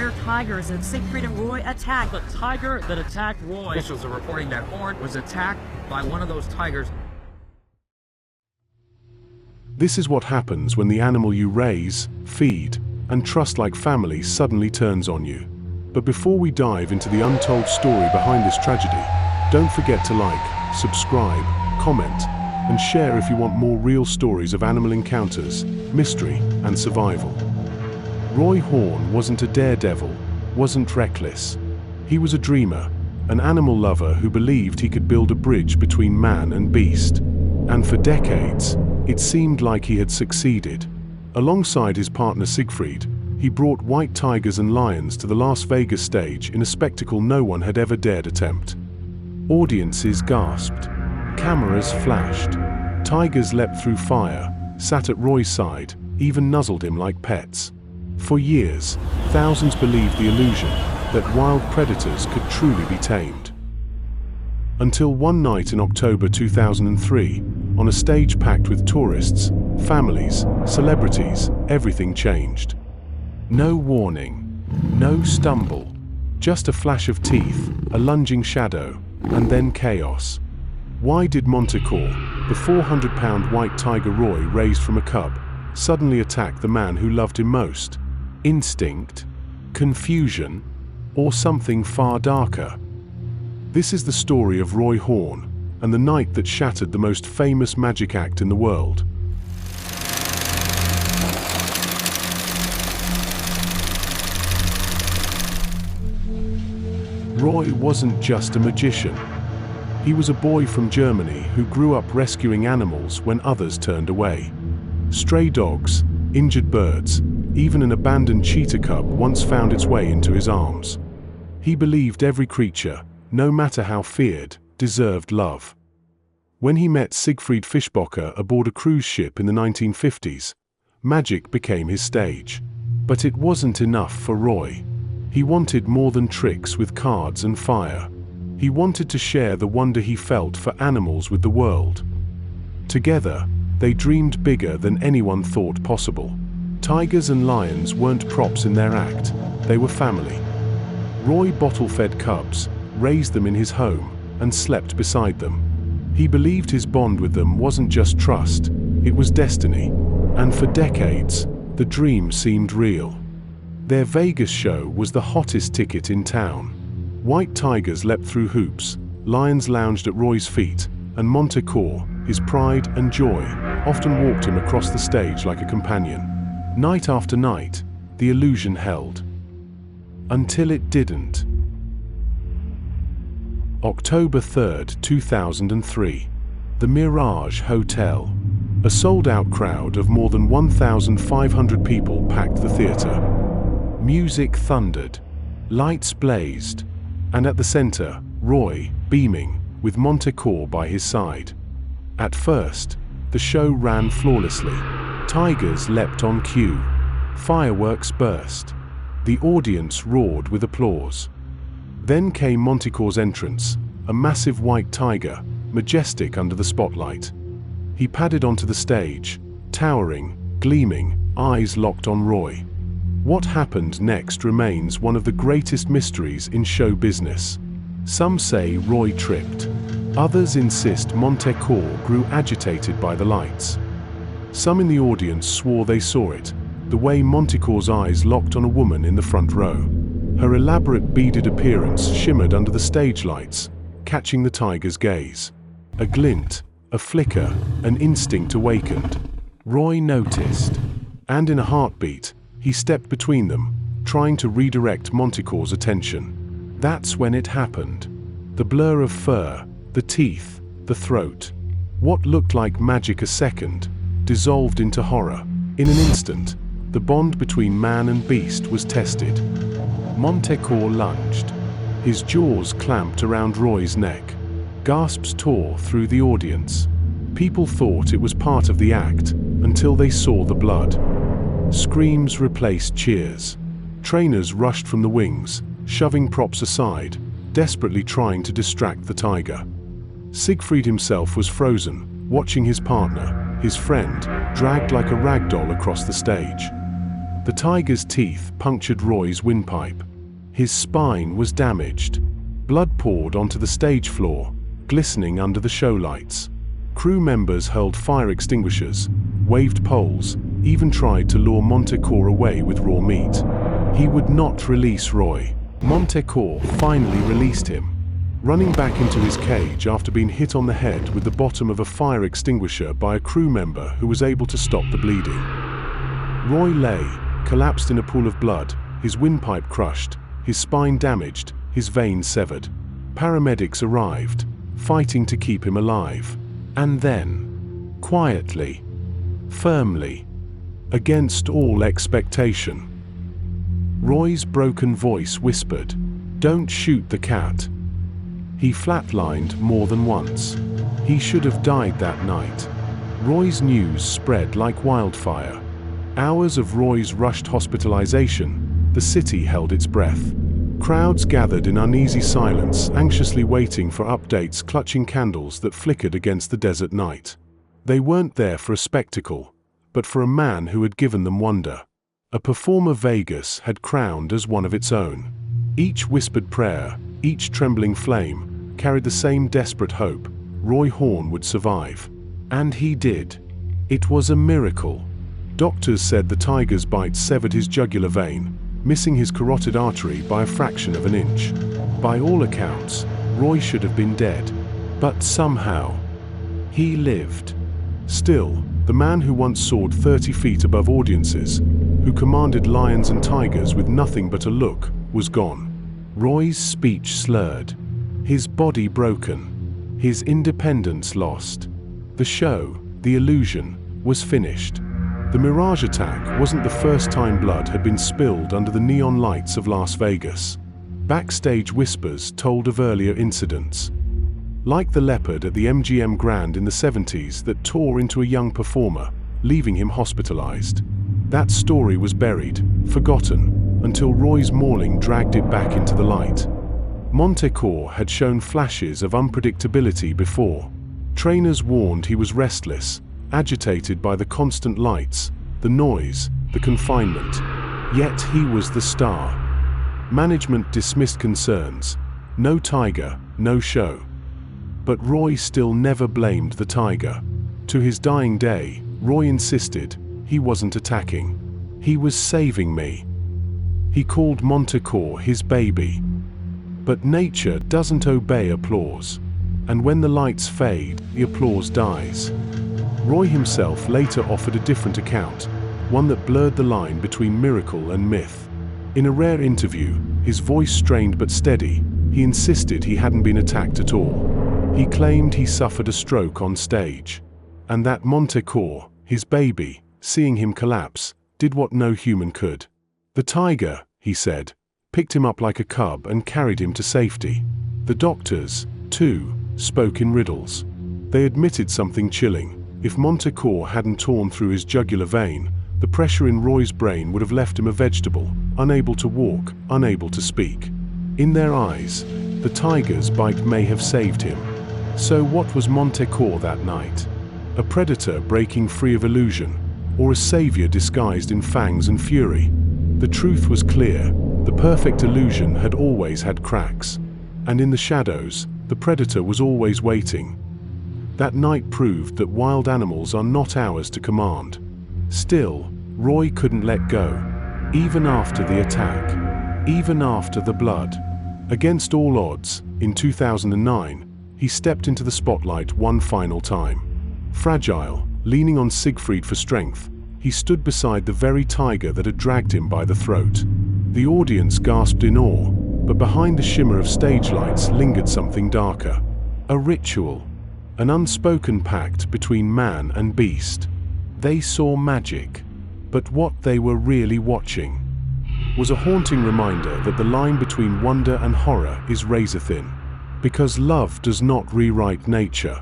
rare tigers, and Siegfried and Roy attack. The tiger that attacked Roy. Officials are reporting that Horn was attacked by one of those tigers. This is what happens when the animal you raise, feed, and trust like family suddenly turns on you. But before we dive into the untold story behind this tragedy, don't forget to like, subscribe, comment, and share if you want more real stories of animal encounters, mystery, and survival. Roy Horn wasn't a daredevil, wasn't reckless. He was a dreamer, an animal lover who believed he could build a bridge between man and beast. And for decades, it seemed like he had succeeded. Alongside his partner Siegfried, he brought white tigers and lions to the Las Vegas stage in a spectacle no one had ever dared attempt. Audiences gasped. Cameras flashed. Tigers leapt through fire, sat at Roy's side, even nuzzled him like pets. For years, thousands believed the illusion that wild predators could truly be tamed. Until one night in October 2003, on a stage packed with tourists, families, celebrities, everything changed. No warning, no stumble, just a flash of teeth, a lunging shadow, and then chaos. Why did Mantacore, the 400-pound white tiger Roy raised from a cub, suddenly attack the man who loved him most? Instinct? Confusion? Or something far darker? This is the story of Roy Horn, and the night that shattered the most famous magic act in the world. Roy wasn't just a magician. He was a boy from Germany who grew up rescuing animals when others turned away. Stray dogs, injured birds, even an abandoned cheetah cub once found its way into his arms. He believed every creature, no matter how feared, deserved love. When he met Siegfried Fischbocker aboard a cruise ship in the 1950s, magic became his stage. But it wasn't enough for Roy. He wanted more than tricks with cards and fire. He wanted to share the wonder he felt for animals with the world. Together, they dreamed bigger than anyone thought possible. Tigers and lions weren't props in their act, they were family. Roy bottle-fed cubs, raised them in his home, and slept beside them. He believed his bond with them wasn't just trust, it was destiny. And for decades, the dream seemed real. Their Vegas show was the hottest ticket in town. White tigers leapt through hoops, lions lounged at Roy's feet, and Mantacore, his pride and joy, often walked him across the stage like a companion. Night after night, the illusion held. Until it didn't. October 3rd, 2003. The Mirage Hotel. A sold-out crowd of more than 1,500 people packed the theater. Music thundered. Lights blazed. And at the center, Roy, beaming, with Mantacore by his side. At first, the show ran flawlessly. Tigers leapt on cue. Fireworks burst. The audience roared with applause. Then came Mantacore's entrance, a massive white tiger, majestic under the spotlight. He padded onto the stage, towering, gleaming, eyes locked on Roy. What happened next remains one of the greatest mysteries in show business. Some say Roy tripped. Others insist Mantacore grew agitated by the lights. Some in the audience swore they saw it, the way Mantacore's eyes locked on a woman in the front row. Her elaborate beaded appearance shimmered under the stage lights, catching the tiger's gaze. A glint, a flicker, an instinct awakened. Roy noticed, and in a heartbeat, he stepped between them, trying to redirect Mantacore's attention. That's when it happened. The blur of fur, the teeth, the throat. What looked like magic a second, dissolved into horror. In an instant, the bond between man and beast was tested. Mantacore lunged. His jaws clamped around Roy's neck. Gasps tore through the audience. People thought it was part of the act, until they saw the blood. Screams replaced cheers. Trainers rushed from the wings, shoving props aside, desperately trying to distract the tiger. Siegfried himself was frozen, watching his partner, his friend, dragged like a rag doll across the stage. The tiger's teeth punctured Roy's windpipe. His spine was damaged. Blood poured onto the stage floor, glistening under the show lights. Crew members hurled fire extinguishers, waved poles, even tried to lure Mantacore away with raw meat. He would not release Roy. Mantacore finally released him, running back into his cage after being hit on the head with the bottom of a fire extinguisher by a crew member who was able to stop the bleeding. Roy lay, collapsed in a pool of blood, his windpipe crushed, his spine damaged, his veins severed. Paramedics arrived, fighting to keep him alive. And then, quietly, firmly, against all expectation, Roy's broken voice whispered, "Don't shoot the cat." He flatlined more than once. He should have died that night. Roy's news spread like wildfire. Hours of Roy's rushed hospitalization, the city held its breath. Crowds gathered in uneasy silence, anxiously waiting for updates, clutching candles that flickered against the desert night. They weren't there for a spectacle, but for a man who had given them wonder. A performer Vegas had crowned as one of its own. Each whispered prayer, each trembling flame, carried the same desperate hope: Roy Horn would survive. And he did. It was a miracle. Doctors said the tiger's bite severed his jugular vein, missing his carotid artery by a fraction of an inch. By all accounts, Roy should have been dead. But somehow, he lived. Still, the man who once soared 30 feet above audiences, who commanded lions and tigers with nothing but a look, was gone. Roy's speech slurred, his body broken, his independence lost. The show, the illusion, was finished. The Mirage attack wasn't the first time blood had been spilled under the neon lights of Las Vegas. Backstage whispers told of earlier incidents. Like the leopard at the MGM Grand in the 70s that tore into a young performer, leaving him hospitalized. That story was buried, forgotten, until Roy's mauling dragged it back into the light. Mantacore had shown flashes of unpredictability before. Trainers warned he was restless, agitated by the constant lights, the noise, the confinement. Yet he was the star. Management dismissed concerns. No tiger, no show. But Roy still never blamed the tiger. To his dying day, Roy insisted he wasn't attacking. He was saving me. He called Mantacore his baby. But nature doesn't obey applause. And when the lights fade, the applause dies. Roy himself later offered a different account, one that blurred the line between miracle and myth. In a rare interview, his voice strained but steady, he insisted he hadn't been attacked at all. He claimed he suffered a stroke on stage. And that Mantacore, his baby, seeing him collapse, did what no human could. The tiger, he said, picked him up like a cub and carried him to safety. The doctors, too, spoke in riddles. They admitted something chilling. If Mantacore hadn't torn through his jugular vein, the pressure in Roy's brain would have left him a vegetable, unable to walk, unable to speak. In their eyes, the tiger's bite may have saved him. So what was Mantacore that night? A predator breaking free of illusion, or a savior disguised in fangs and fury? The truth was clear. The perfect illusion had always had cracks. And in the shadows, the predator was always waiting. That night proved that wild animals are not ours to command. Still, Roy couldn't let go. Even after the attack. Even after the blood. Against all odds, in 2009, he stepped into the spotlight one final time. Fragile, leaning on Siegfried for strength, he stood beside the very tiger that had dragged him by the throat. The audience gasped in awe, but behind the shimmer of stage lights lingered something darker. A ritual. An unspoken pact between man and beast. They saw magic, but what they were really watching was a haunting reminder that the line between wonder and horror is razor-thin. Because love does not rewrite nature.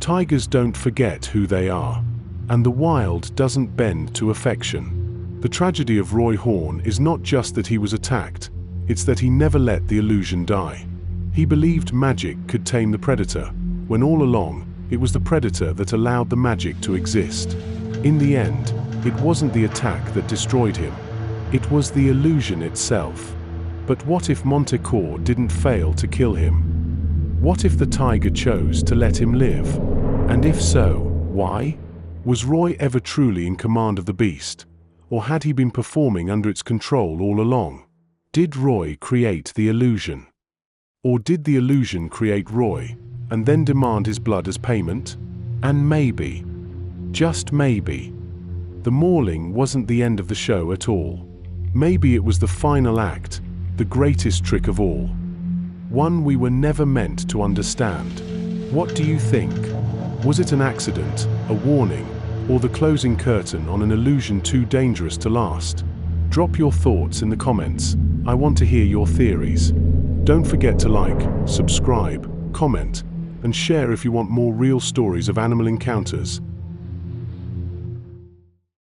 Tigers don't forget who they are. And the wild doesn't bend to affection. The tragedy of Roy Horn is not just that he was attacked, it's that he never let the illusion die. He believed magic could tame the predator, when all along, it was the predator that allowed the magic to exist. In the end, it wasn't the attack that destroyed him. It was the illusion itself. But what if Mantacore didn't fail to kill him? What if the tiger chose to let him live? And if so, why? Was Roy ever truly in command of the beast? Or had he been performing under its control all along? Did Roy create the illusion? Or did the illusion create Roy, and then demand his blood as payment? And maybe, just maybe, the mauling wasn't the end of the show at all. Maybe it was the final act, the greatest trick of all. One we were never meant to understand. What do you think? Was it an accident, a warning, or the closing curtain on an illusion too dangerous to last? Drop your thoughts in the comments. I want to hear your theories. Don't forget to like, subscribe, comment, and share if you want more real stories of animal encounters.